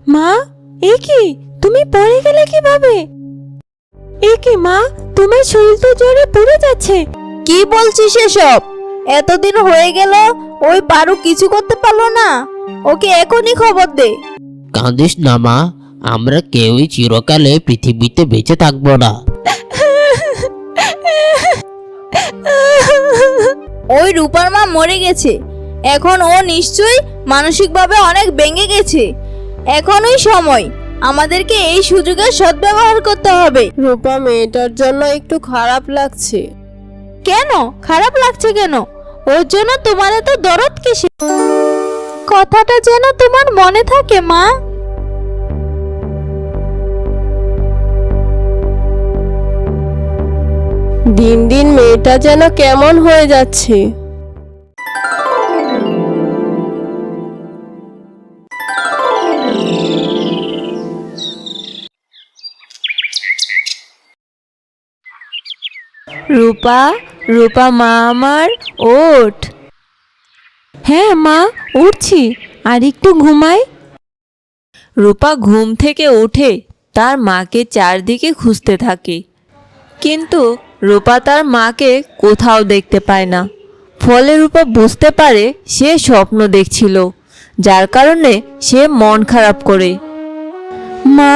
মা, এ কি, তুমি পড়ে গেলে কিভাবে? এ কি মা, তোমার শরীর তো জ্বরে পুড়ে যাচ্ছে। কি বলছিস এসব? এতদিন হয়ে গেল, ওই পারু কিছু করতে পারলো না। ওকে এখনই খবর দে। কাঁদিস না মা, আমরা কেউই চিরকালে পৃথিবীতে বেঁচে থাকবো না। ওই রূপার মা মরে গেছে। এখন ও নিশ্চয়ই মানসিকভাবে অনেক ভেঙে গেছে। এখনই সময়, আমাদেরকে এই সুযোগের সদ্ব্যবহার করতে হবে। রূপা মেয়েটার জন্য একটু খারাপ লাগছে। কেন খারাপ লাগছে কেন? ওর জন্য তোমার এত দরদ কিসে? কথাটা যেন তোমার মনে থাকে মা। দিন দিন মেয়েটা যেন কেমন হয়ে যাচ্ছে। রূপা, রূপা মা আমার, ওঠ। হ্যাঁ মা, উঠছি, আর একটু ঘুমাই। রূপা ঘুম থেকে উঠে তার মাকে চারদিকে খুঁজতে থাকে, কিন্তু রূপা তার মাকে কোথাও দেখতে পায় না। ফলে রূপা বুঝতে পারে সে স্বপ্ন দেখছিল, যার কারণে সে মন খারাপ করে। মা,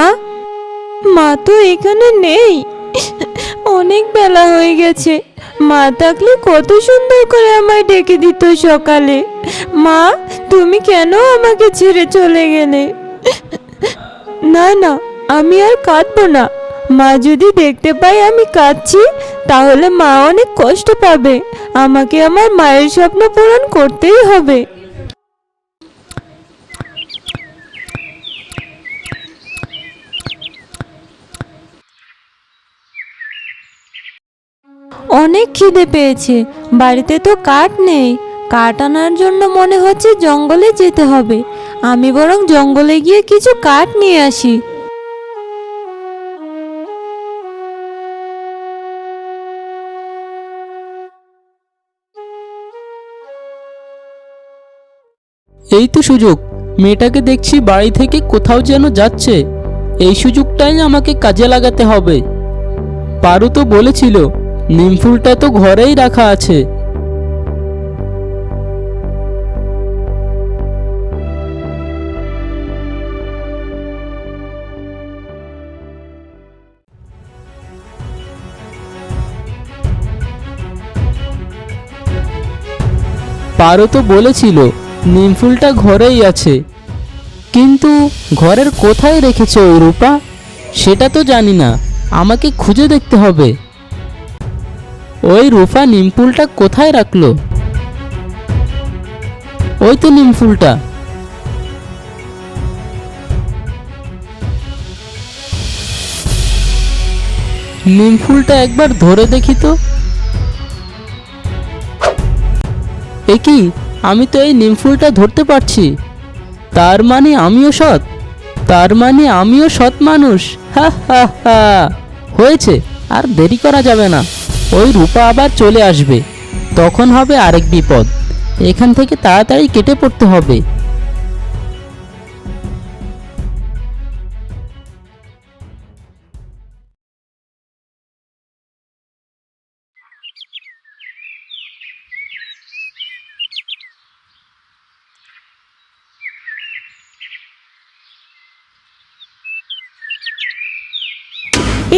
মা তো এখানে নেই। অনেক বেলা হয়ে গেছে। মা থাকলে কত সুন্দর করে আমায় ডেকে দিত সকালে। মা, তুমি কেন আমাকে ছেড়ে চলে গেলে? না না, আমি আর কাঁদবো না। মা যদি দেখতে পায় আমি কাঁদছি, তাহলে মা অনেক কষ্ট পাবে। আমাকে আমার মায়ের স্বপ্ন পূরণ করতেই হবে। অনেক খিদে পেয়েছে, বাড়িতে তো কাঠ নেই। কাঠ আনার জন্য মনে হচ্ছে জঙ্গলে যেতে হবে। আমি বরং জঙ্গলে গিয়ে কিছু কাঠ নিয়ে আসি। এই তো সুযোগ। মেয়েটাকে দেখছি বাড়ি থেকে কোথাও যেন যাচ্ছে। এই সুযোগটাই আমাকে কাজে লাগাতে হবে। পারু তো বলেছিল নিম ফুলটা তো ঘরেই রাখা আছে। পারু তো বলেছিল নিম ফুলটা ঘরেই আছে, কিন্তু ঘরের কোথায় রেখেছে ওই রূপা সেটা তো জানি না। আমাকে খুঁজে দেখতে হবে ওই রূপা নিম ফুলটা কোথায় রাখলো। ওই তো নিম ফুলটা। নিম ফুলটা একবার ধরে দেখি তো। এ কি, আমি তো এই নিম ফুলটা ধরতে পারছি। তার মানে আমিও সৎ। তার মানে আমিও সৎ মানুষ। হা হা হা, হয়েছে। আর দেরি করা যাবে না। ওই রূপা আবার চলে আসবে, তখন হবে আরেক বিপদ। এখান থেকে তাড়াতাড়ি কেটে পড়তে হবে।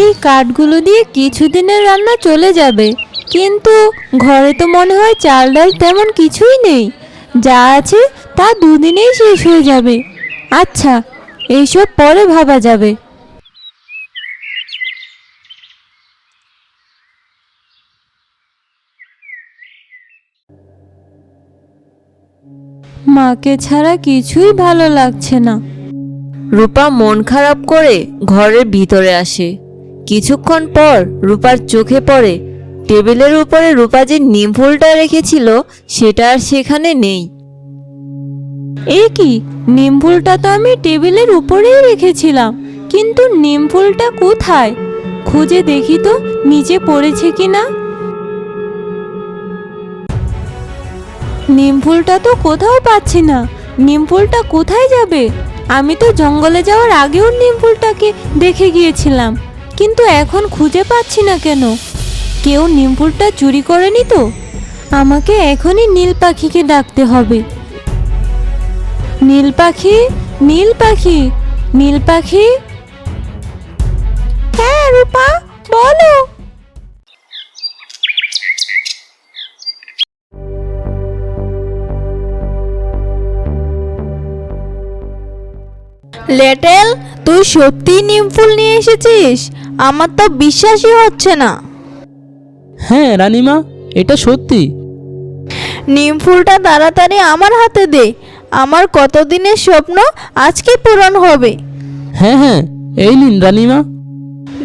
এই কাঠগুলো দিয়ে কিছুদিনের রান্না চলে যাবে, কিন্তু ঘরে তো মনে হয় চাল ডাল তেমন কিছুই নেই। যা আছে তা দুদিনেই শেষ হয়ে যাবে। আচ্ছা, এইসব পরে ভাবা যাবে। মাকে ছাড়া কিছুই ভালো লাগছে না। রূপা মন খারাপ করে ঘরের ভিতরে আসে। কিছুক্ষণ পর রূপার চোখে পড়ে টেবিলের উপরে রূপা যে নিম ফুলটা রেখেছিল সেটা আর সেখানে নেই। এ কি, নিম ফুলটা তো আমি টেবিলের উপরেই রেখেছিলাম, কিন্তু নিম ফুলটা কোথায়? খুঁজে দেখি তো নিচে পড়েছে কিনা। নিম ফুলটা তো কোথাও পাচ্ছি না। নিম ফুলটা কোথায় যাবে? আমি তো জঙ্গলে যাওয়ার আগেও নিম ফুলটাকে দেখে গিয়েছিলাম, কিন্তু এখন খুঁজে পাচ্ছি না কেন। কেউ নিম ফুলটা চুরি করেনি তো? আমাকে এখনই নীল পাখিকে ডাকতে হবে। নীল পাখি, নীল পাখি, নীল পাখি। হ্যাঁ রূপা, বলো। লেটেল, তুই সত্যি নিম ফুল নিয়ে এসেছিস? আমার তো বিশ্বাসই হচ্ছে না। হ্যাঁ রানীমা, এটা সত্যি। নিম ফুলটা তাড়াতাড়ি আমার হাতে দে, আমার কতদিনের স্বপ্ন আজকে পূরণ হবে। হ্যাঁ হ্যাঁ, এই নিন রানীমা।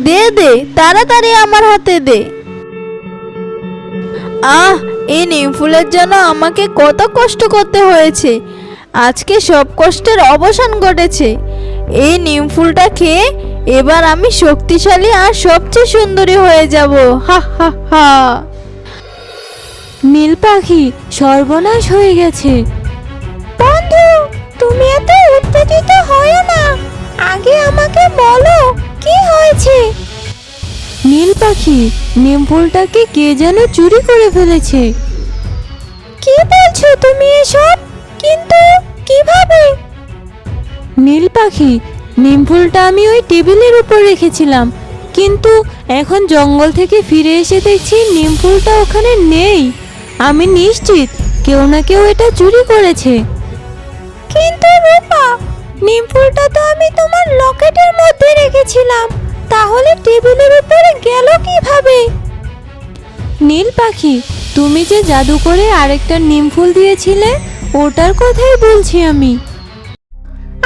দে দে, তাড়াতাড়ি আমার হাতে দে। এই নিম ফুলের জন্য আমাকে কত কষ্ট করতে হয়েছে, আজকে সব কষ্টের অবসান ঘটেছে। এই নিম ফুলটা খেয়ে এবার আমি শক্তিশালী আর সবচেয়ে সুন্দরী হয়ে যাব। হা হা হা। নীল পাখি, সর্বনাশ হয়ে গেছে। বন্ধু, তুমি এত উত্তেজিত হয়ো না, আগে আমাকে বলো কি হয়েছে। নীল পাখি, নিম ফুলটাকে কে যেন চুরি করে ফেলেছে। কি বলছো তুমি এসব? কিন্তু কিভাবে? নীল পাখি, নিম ফুলটা আমি ওই টেবিলের উপর রেখেছিলাম, কিন্তু এখন জঙ্গল থেকে ফিরে এসে দেখছি নিম ফুলটা ওখানে নেই। আমি নিশ্চিত কেউ না কেউ এটা চুরি করেছে। কিন্তু রূপা, নিম ফুলটা তো আমি তোমার লকেটের মধ্যে রেখেছিলাম, তাহলে টেবিলের উপরে গেল কিভাবে? নীল পাখি, তুমি যে জাদু করে আরেকটা নিম ফুল দিয়েছিলে, ওটার কথাই বলছি আমি।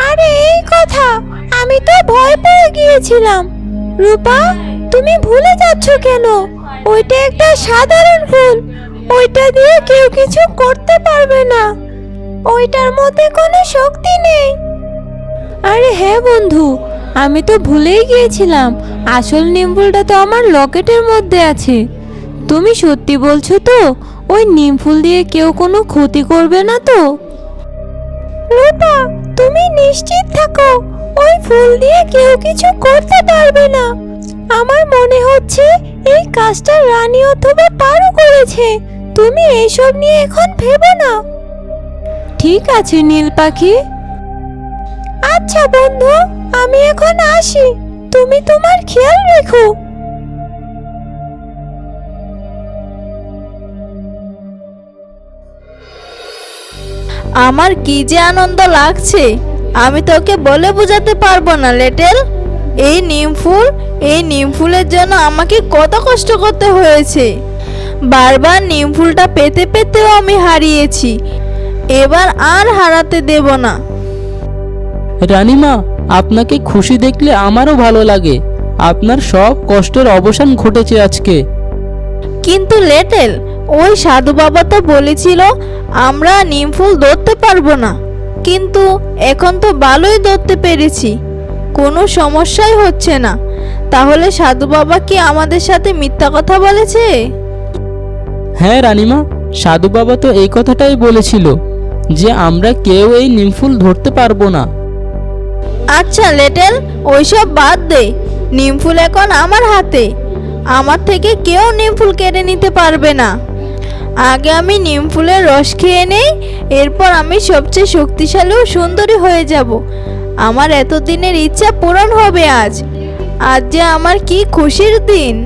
আরে এই কথা, আমি তো ভয় পেয়ে গিয়েছিলাম। রূপা, তুমি ভুলে যাচ্ছ কেন? ওইটা একটা সাধারণ ফুল, ওইটা দিয়ে কেউ কিছু করতে পারবে না, ওইটার মধ্যে কোনো শক্তি নেই। আরে হ্যাঁ বন্ধু, আমি তো ভুলেই গিয়েছিলাম, আসল নিম ফুলটা তো আমার লকেটের মধ্যে আছে। তুমি সত্যি বলছো তো? ওই নিম ফুল দিয়ে কেউ কোনো ক্ষতি করবে না তো? রূপা, তুমি নিশ্চিত থাকো, ওই ফুল দিয়ে কেউ কিছু করতে পারবে না। আমার মনে হচ্ছে এই কাজটা রানী অথবা পারো করেছে। তুমি এইসব নিয়ে এখন ভেবো না। ঠিক আছে নীল পাখি। আচ্ছা বন্ধু, আমি এখন আসি, তুমি তোমার খেয়াল রেখো। আমার কি যে আনন্দ লাগছে, আমি তোকে বলে বোঝাতে পারবো না লেটেল। এই নিম ফুলের জন্য আমাকে কত কষ্ট করতে হয়েছে। বারবার নিম ফুলটা পেতে পেতেও আমি হারিয়েছি, এবার আর হারাতে দেব না। রানীমা, আপনাকে খুশি দেখলে আমারও ভালো লাগে। আপনার সব কষ্টের অবসান ঘটেছে আজকে। কিন্তু লেটেল, ওই সাধু বাবা তো বলেছিল আমরা নিম ফুল ধরতে পারবো না, কিন্তু এখন তো ভালোই ধরতে পেরেছি, কোনো সমস্যাই হচ্ছে না। তাহলে সাধু বাবা কি আমাদের সাথে মিথ্যা কথা বলেছে? হ্যাঁ রানীমা, সাধু বাবা তো এই কথাটাই বলেছিল যে আমরা কেউ এই নিমফুল ধরতে পারবো না। আচ্ছা লেটেল, ওইসব বাদ দে, নিম ফুল এখন আমার হাতে, আমার থেকে কেউ নিম ফুল কেড়ে নিতে পারবে না। আগে আমি নিম ফুলের রস খেয়ে নেই, এরপর আমি সবচেয়ে শক্তিশালী ও সুন্দরী হয়ে যাব। আমার এতদিনের ইচ্ছা পূরণ হবে আজ। আজ যে আমার কি খুশির দিন।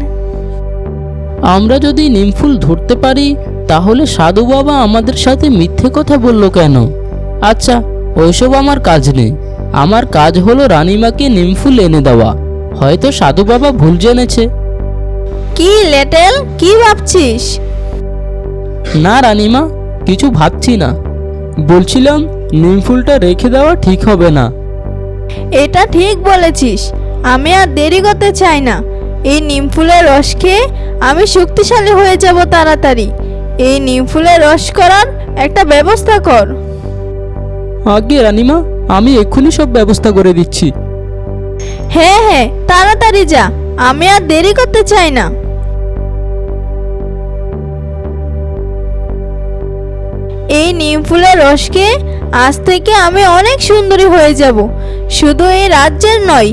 আমরা যদি নিমফুল ধরতে পারি, তাহলে সাধু বাবা আমাদের সাথে মিথ্যে কথা বললো কেন? আচ্ছা, ওইসব আমার কাজ নেই। আমার কাজ হলো রানীমাকে নিমফুল এনে দেওয়া। হয়তো সাধু বাবা ভুল জেনেছে। কি লেটেল, কি ভাবছিস? না রানীমা, কিছু ভাবছি না। বলছিলাম নিমফুলটা রেখে দেওয়া ঠিক হবে না। এটা ঠিক বলেছিস, আমি আর দেরি করতে চাই না। এই নিম ফুলের রস খেয়ে আমি শক্তিশালী হয়ে যাব তাড়াতাড়ি। এই নিম ফুলের রস করার একটা ব্যবস্থা কর। আগে রানীমা, আমি এক্ষুনি সব ব্যবস্থা করে দিচ্ছি। হ্যাঁ হ্যাঁ, তাড়াতাড়ি যা, আমি আর দেরি করতে চাই না। এই নিম ফুলের রসকে আজ থেকে আমি অনেক সুন্দরী হয়ে যাব। শুধু এই রাজ্যের নয়,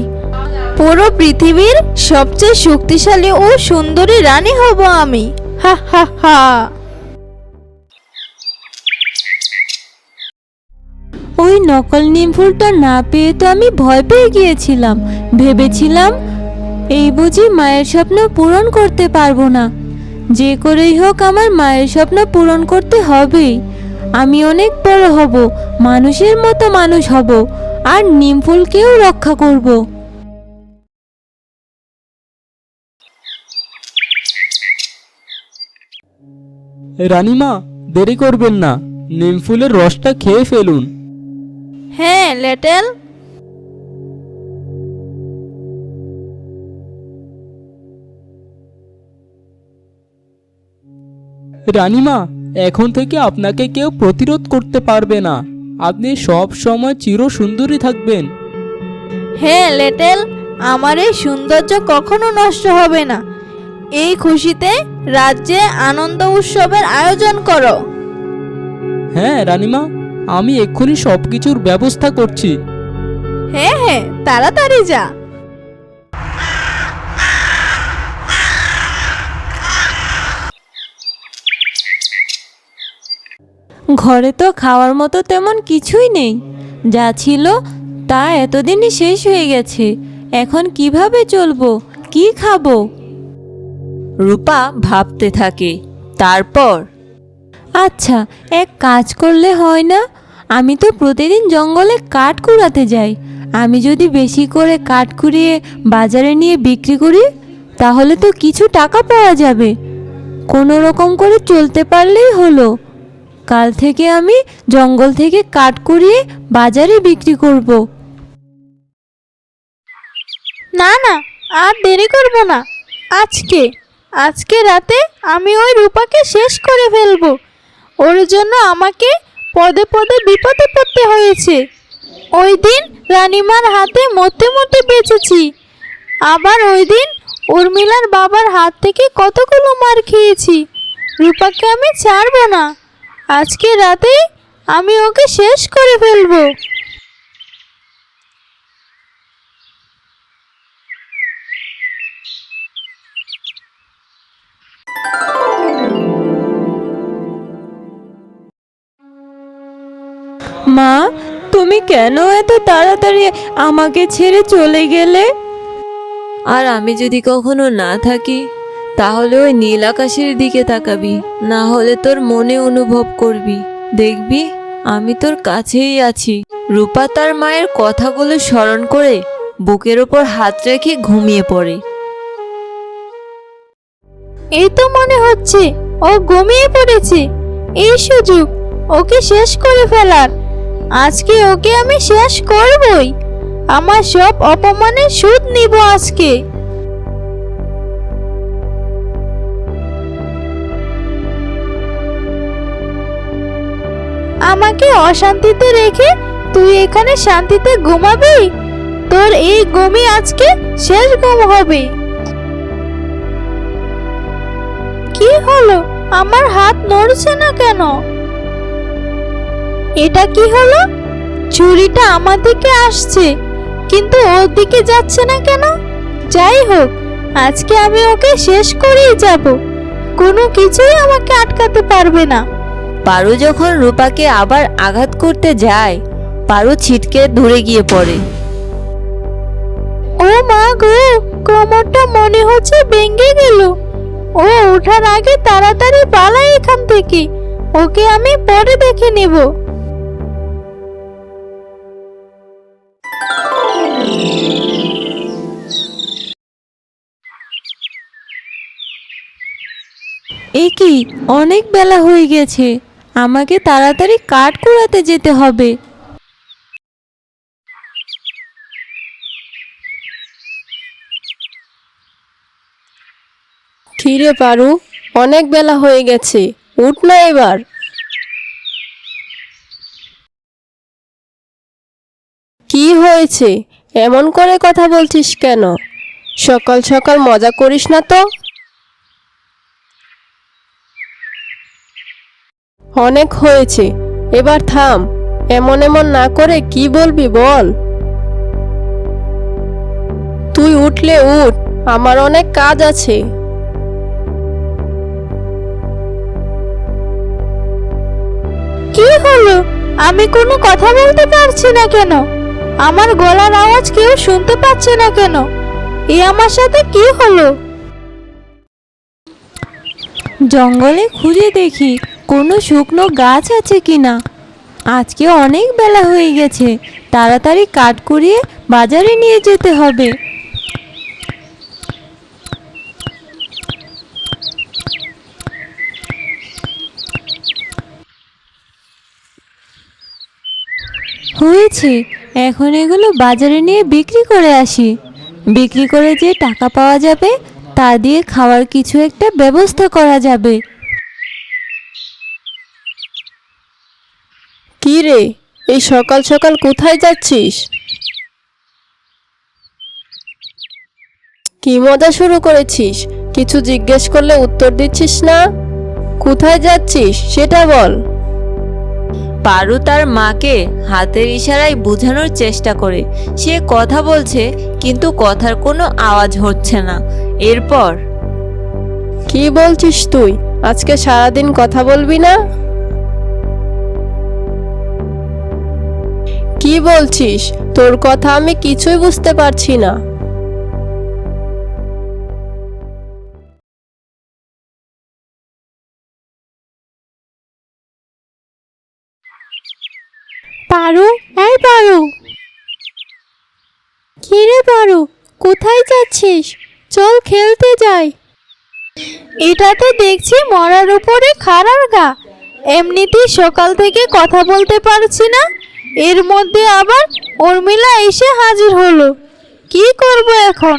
পুরো পৃথিবীর সবচেয়ে শক্তিশালী ও সুন্দরী রানী হব আমি। হা হা হা। ওই নকল নিম ফুলটা না পেয়ে তো আমি ভয় পেয়ে গিয়েছিলাম। ভেবেছিলাম এই বুঝি মায়ের স্বপ্ন পূরণ করতে পারবো না। যে করেই হোক আমার মায়ের স্বপ্ন পূরণ করতে হবেই। আমি অনেক বড় হব, মানুষের মতো মানুষ হব, আর নিম ফুলকেও রক্ষা করব। রানীমা, দেরি করবেন না, নিম ফুলের রসটা খেয়ে ফেলুন। হ্যাঁ লেটেল। রানীমা, এখন থেকে আপনাকে কেউ প্রতিরোধ করতে পারবে না। আপনি সব সময় চির সুন্দরী থাকবেন। হ্যাঁ লেটেল, আমার এই সৌন্দর্য কখনো নষ্ট হবে না। এই খুশিতে রাজ্যে আনন্দ উৎসবের আয়োজন করো। হ্যাঁ রানীমা, আমি এক্ষুনি সবকিছুর ব্যবস্থা করছি। হ্যাঁ হ্যাঁ, তাড়াতাড়ি যা। ঘরে তো খাওয়ার মতো তেমন কিছুই নেই। যা ছিল তা এতদিনই শেষ হয়ে গেছে। এখন কিভাবে চলবো, কি খাবো? রূপা ভাবতে থাকে। তারপর, আচ্ছা, এক কাজ করলে হয় না? আমি তো প্রতিদিন জঙ্গলে কাঠ কুড়াতে যাই। আমি যদি বেশি করে কাঠ কুড়িয়ে বাজারে নিয়ে বিক্রি করি, তাহলে তো কিছু টাকা পাওয়া যাবে। কোনো রকম করে চলতে পারলেই হলো। কাল থেকে আমি জঙ্গল থেকে কাঠ কুড়িয়ে বাজারে বিক্রি করব। না না, আর দেরি করব না। আজকে রাতে আমি ওই রূপাকে শেষ করে ফেলবো। ওর জন্য আমাকে পদে পদে বিপদে পড়তে হয়েছে। ওই দিন রানীমার হাতে মরতে মরতে বেঁচেছি। আবার ওই দিন উর্মিলার বাবার হাত থেকে কতগুলো মার খেয়েছি। রূপাকে আমি ছাড়বো না। আজকে রাতেই আমি ওকে শেষ করে ফেলবো। মা, তুমি কেন এত তাড়াতাড়ি আমাকে ছেড়ে চলে গেলে? আর আমি যদি কখনো না থাকি, তাহলে ওই নীল আকাশের দিকে তাকাবি, না হলে তোর মনে অনুভব করবি, দেখবি আমি তোর কাছেই আছি। রূপা তার মায়ের কথাগুলো স্মরণ করে বুকের ওপর হাত রেখে ঘুমিয়ে পড়ে। এই তো মনে হচ্ছে ও ঘুমিয়ে পড়েছে। এই সুযোগ ওকে শেষ করে ফেলার। আজকে ওকে আমি শেষ করবই। আমার সব অপমানের সুদ নিব আজকে। আমাকে অশান্তিতে রেখে তুই এখানে শান্তিতে ঘুমাবি? তোর এই ঘুমই আজকে শেষ ঘুম হবে। কি হলো? আমার হাত নড়ছে না কেন? এটা কি হলো? ছুরিটা আমার দিকে আসছে, কিন্তু ওর দিকে যাচ্ছে না কেন? যাই হোক, আজকে আমি ওকে শেষ করেই যাব। কোনো কিছুই আমাকে আটকাতে পারবে না। পারু যখন রূপাকে আবার আঘাত করতে যায়, পারু ছিটকে দূরে গিয়ে পড়ে। ও মা গো, কোমরটা মনে হচ্ছে ভেঙে গেল। ও ওঠার আগে তাড়াতাড়ি পালাই এখান থেকে। ওকে আমি পরে দেখে নেব। এ কি, অনেক বেলা হয়ে গেছে, আমাকে তাড়াতাড়ি কাঠ কুড়াতে যেতে হবে। খিরে পারু, অনেক বেলা হয়ে গেছে, উঠ না এবার। কি হয়েছে? এমন করে কথা বলছিস কেন? সকাল সকাল মজা করিস না তো। অনেক হয়েছে, এবার থাম। এমন এমন না করে কি বলবি বল। তুই উঠলে উঠ, আমার অনেক কাজ আছে। কি হলো? আমি কোনো কথা বলতে পারছি না কেন? আমার গলার আওয়াজ কেউ শুনতে পাচ্ছে না কেন? এ আমার সাথে কি হলো? জঙ্গলে খুঁজে দেখি কোনো শুকনো গাছ আছে কিনা। আজকে অনেক বেলা হয়ে গেছে, তাড়াতাড়ি কাঠ কুড়িয়ে বাজারে নিয়ে যেতে হবে। হয়েছে, এখন এগুলো বাজারে নিয়ে বিক্রি করে আসি। বিক্রি করে যে টাকা পাওয়া যাবে তা দিয়ে খাওয়ার কিছু একটা ব্যবস্থা করা যাবে। কি রে, এই সকাল সকাল কোথায় যাচ্ছিস? কি মজা শুরু করেছিস? কিছু জিজ্ঞেস করলে উত্তর দিচ্ছিস না। কোথায় যাচ্ছিস সেটা বল। পারু তার মাকে হাতের ইশারায় বোঝানোর চেষ্টা করে সে কথা বলছে, কিন্তু কথার কোনো আওয়াজ হচ্ছে না। এরপর কি বলছিস তুই? আজকে সারাদিন কথা বলবি না? কি বলছিস? তোর কথা আমি কিছুই বুঝতে পারছি না। পারু, এই পারু। কি রে পারু, কোথায় যাচ্ছিস? চল খেলতে যাই। এটা তো দেখছি মরার উপরে খাড়ার গা। এমনিতেই সকাল থেকে কথা বলতে পারছি না, এর মধ্যে আবার উর্মিলা এসে হাজির হলো। কি করব এখন?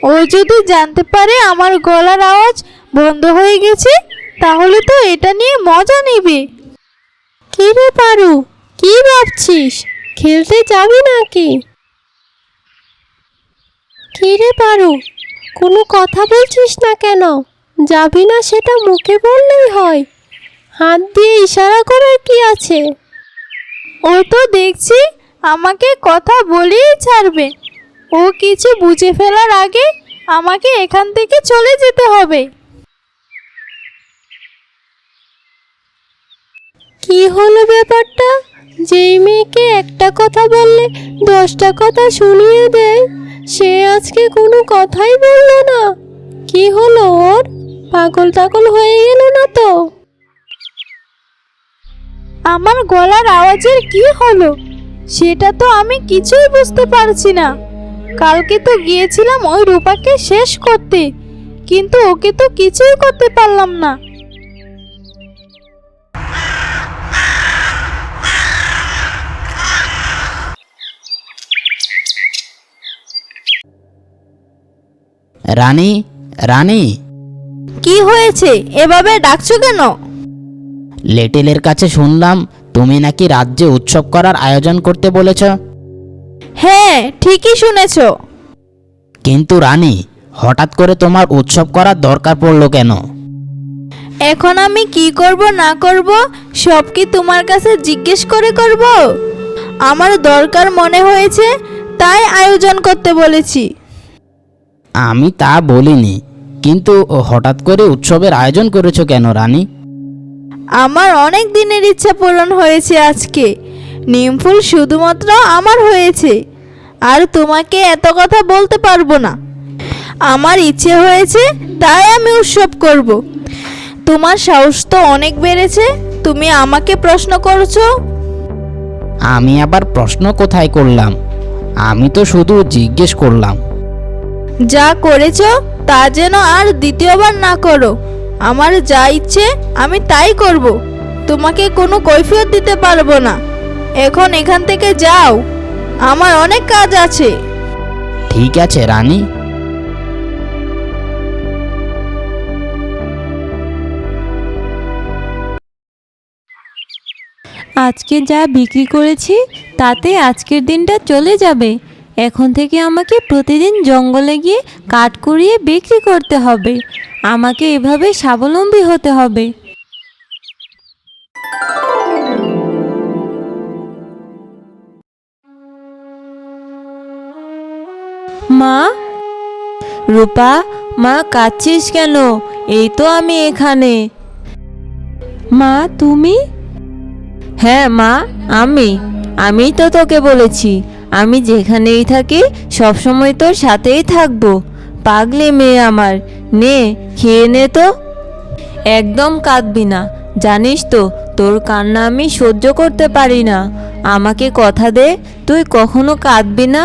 ও যদি জানতে পারে আমার গলার আওয়াজ বন্ধ হয়ে গেছে, তাহলে তো এটা নিয়ে মজা নেবে। কি রে পারু, কি ভাবছিস? খেলতে যাবি নাকি? কি রে পারু, কোনো কথা বলছিস না কেন? যাবি না সেটা মুখে বললেই হয়, হাত দিয়ে ইশারা করার কি আছে? ও তো দেখছি আমাকে কথা বলেই ছাড়বে। ও কিছু বুঝে ফেলার আগে আমাকে এখান থেকে চলে যেতে হবে। কি হলো ব্যাপারটা? যেই মেয়েকে একটা কথা বললে 10টা কথা শুনিয়ে দেয়, সে আজকে কোনো কথাই বললো না। কি হলো ওর? পাগল টাগল হয়ে গেল না তো? আমার গলার আওয়াজের কি হলো সেটা তো আমি কিছুই বুঝতে পারছি না। কালকে তো গিয়েছিলাম ওই রূপাকে শেষ করতে, কিন্তু ওকে তো কিছুই করতে পারলাম না। রানী, রানী, কি হয়েছে? এভাবে ডাকছো কেন? লেটেলের কাছে শুনলাম তুমি নাকি রাজ্যে উৎসব করার আয়োজন করতে বলেছ। হ্যাঁ, ঠিকই শুনেছো। কিন্তু রানী, হঠাৎ করে তোমার উৎসব করার দরকার পড়লো কেন? এখন আমি কি করব না করব সব কি তোমার কাছে জিজ্ঞেস করে করব? আমার দরকার মনে হয়েছে, তাই আয়োজন করতে বলেছি। আমি তা বলিনি, কিন্তু হঠাৎ করে উৎসবের আয়োজন করেছো কেন রানী? আমার অনেক দিনের ইচ্ছা পূরণ হয়েছে আজকে। নিমফুল শুধুমাত্র আমার হয়েছে, আর তোমাকে এত কথা বলতে পারবো না। আমার ইচ্ছে হয়েছে, তাই আমি উৎসব করব। তোমার সাহস তো অনেক বেড়েছে, তুমি আমাকে প্রশ্ন করছো। আমি আবার প্রশ্ন কোথায় করলাম? আমি তো শুধু জিজ্ঞেস করলাম। যা করেছো তা যেন আর দ্বিতীয়বার না করো। আমার যা ইচ্ছে আমি তাই করব, তোমাকে কোনো কৈফিয়ত দিতে পারবো না। এখন এখান থেকে যাও, আমার অনেক কাজ আছে। ঠিক আছে রানী। আজকে যা বিক্রি করেছি তাতে আজকের দিনটা চলে যাবে। এখন থেকে আমাকে প্রতিদিন জঙ্গলে গিয়ে কাঠ কুড়িয়ে বিক্রি করতে হবে। আমাকে এভাবে স্বাবলম্বী হতে হবে। মা, রূপা, মা কাঁদছিস কেন? এই তো আমি এখানে। মা তুমি? হ্যাঁ মা, আমি তো তোকে বলেছি আমি যেখানেই থাকি সবসময় তোর সাথেই থাকবো। পাগলি মেয়ে আমার, নে খেয়ে নে তো। একদম কাঁদবি না, জানিস তো তোর কান্না আমি সহ্য করতে পারি না। আমাকে কথা দে তুই কখনো কাঁদবি না।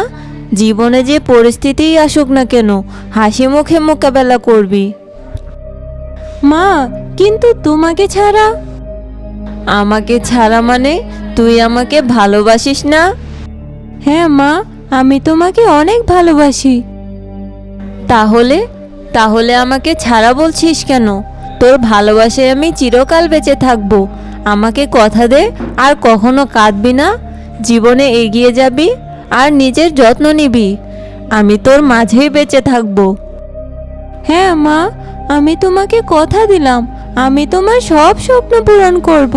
জীবনে যে পরিস্থিতিই আসুক না কেন হাসি মুখে মোকাবেলা করবি। মা, কিন্তু তোমাকে ছাড়া? আমাকে ছাড়া মানে তুই আমাকে ভালোবাসিস না? হ্যাঁ মা, আমি তোমাকে অনেক ভালোবাসি। তাহলে তাহলে আমাকে ছাড়া বলছিস কেন? তোর ভালোবাসায় আমি চিরকাল বেঁচে থাকবো। আমাকে কথা দে আর কখনো কাঁদবি না, জীবনে এগিয়ে যাবি আর নিজের যত্ন নিবি। আমি তোর মাঝেই বেঁচে থাকবো। হ্যাঁ মা, আমি তোমাকে কথা দিলাম আমি তোমার সব স্বপ্ন পূরণ করব।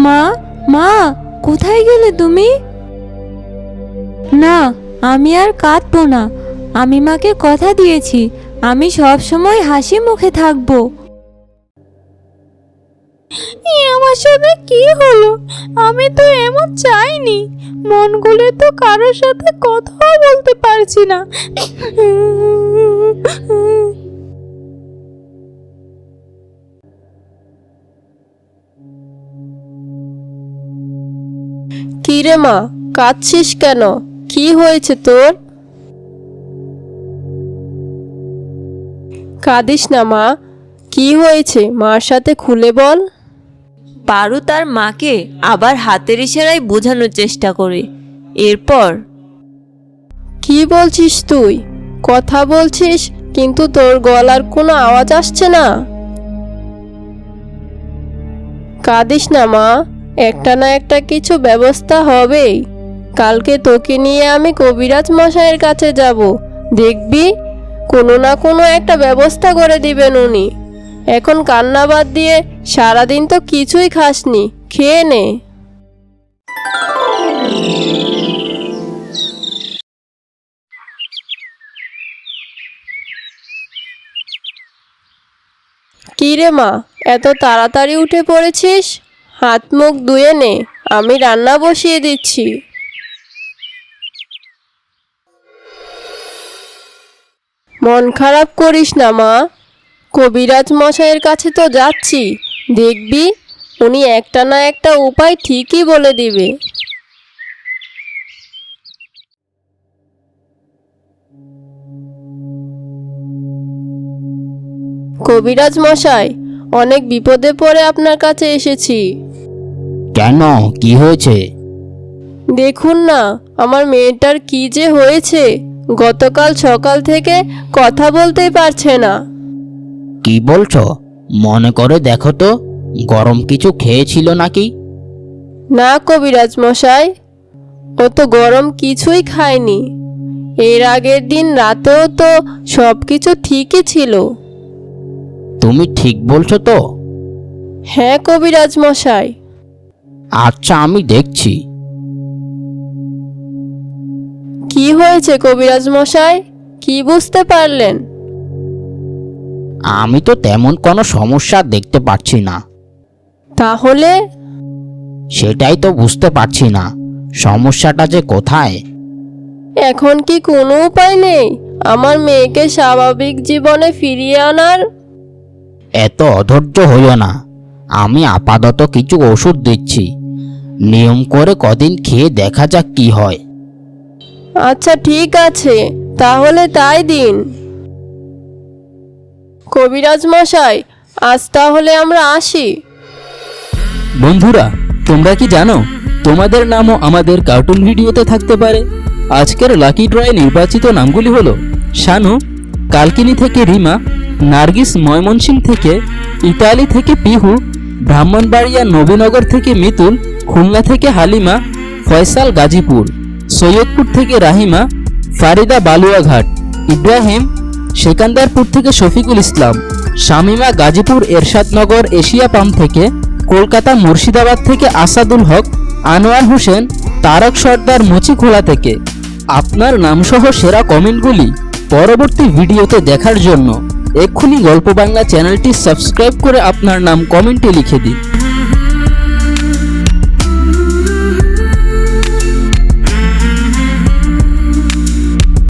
মা, মা, কোথায় গেলে তুমি? না, আমি আর কাঁদবো না। আমি মাকে কথা দিয়েছি আমি সব সময় হাসি মুখে থাকবো। আমার সাথে কি হলো? আমি তো এমন চাইনি। মন খুলে তো কারোর সাথে কথাও বলতে পারছি না। কি রে মা, কাঁদছিস কেন? কি হয়েছে তোর? কাঁদিস না মা, কি হয়েছে মার সাথে খুলে বল। পারু তার মাকে আবার হাতের ইশারায় বোঝানোর চেষ্টা করে। এরপর কি বলছিস তুই? কথা বলছিস কিন্তু তোর গলার কোনো আওয়াজ আসছে না। কাঁদিস না মা, একটা না একটা কিছু ব্যবস্থা হবেই। কালকে তোকে নিয়ে আমি কবিরাজ মশাইয়ের কাছে যাব, দেখবি কোনো না কোনো একটা ব্যবস্থা করে দিবেন উনি। এখন কান্না বাদ দিয়ে সারাদিন তো কিছুই খাসনি, খেয়ে নে। কি রে মা, এত তাড়াতাড়ি উঠে পড়েছিস? হাত মুখ ধুয়ে নে, আমি রান্না বসিয়ে দিচ্ছি। মন খারাপ করিস না মা, কবিরাজ মশাইয়ের কাছে তো যাচ্ছি, দেখবি উনি একটা না একটা উপায় ঠিকই বলে দিবে। কবিরাজ মশাই, অনেক বিপদে পড়ে আপনার কাছে এসেছি। কেন, কি হয়েছে? দেখুন না আমার মেয়েটার কি যে হয়েছে। গতকাল সকাল থেকে কথা বলতেই পারছে না। কি বলছো? মনে করে দেখো তো, গরম কিছু খেয়েছিল নাকি? না কবিরাজ মশাই, ও তো গরম কিছুই খায়নি। এর আগের দিন রাতেও তো সব কিছু ঠিকই ছিল। তুমি ঠিক বলছো তো? হ্যাঁ কবিরাজ মশাই। আচ্ছা, আমি দেখছি। কি হয়েছে কবিরাজ মশাই, কি বুঝতে পারলেন? আমি তো তেমন কোনো সমস্যা দেখতে পাচ্ছি না। তাহলে? সেটাই তো বুঝতে পারছি না, সমস্যাটা যে কোথায়। এখন কি কোনো উপায় নেই আমার মেয়েকে স্বাভাবিক জীবনে ফিরিয়ে আনার? এত অধৈর্য হইও না, আমি আপাতত কিছু ওষুধ দিচ্ছি, নিয়ম করে কদিন খেয়ে দেখা যাক কি হয়। আচ্ছা ঠিক আছে, তাহলে তাই দিন। কবিরাজ মশাই, আজ তাহলে আমরা আসি। বন্ধুরা, তোমরা কি জানো তোমাদের নামও আমাদের কার্টুন ভিডিওতে থাকতে পারে? আজকের লাকি ড্রয়ে নির্বাচিত নামগুলি হলো শানু, কালকিনি থেকে রিমা, নার্গিস ময়মনসিংহ থেকে, ইতালি থেকে পিহু, ব্রাহ্মণবাড়িয়া নবীনগর থেকে মিতুল, খুলনা থেকে হালিমা, ফয়সাল গাজীপুর, সৈয়দপুর থেকে রাহিমা, ফারিদা বালুয়াঘাট, ইব্রাহিম সেকান্দারপুর থেকে শফিকুল ইসলাম, শামিমা গাজীপুর এরশাদনগর এশিয়া পাম্প থেকে, কলকাতা মুর্শিদাবাদ থেকে আসাদুল হক, আনোয়ার হোসেন, তারক সর্দার মুচিখোলা থেকে, আপনার নামসহ সেরা কমেন্টগুলি পরবর্তী ভিডিওতে দেখার জন্য এক্ষুনি গল্প বাংলা চ্যানেলটি সাবস্ক্রাইব করে আপনার নাম কমেন্টে লিখে দিন।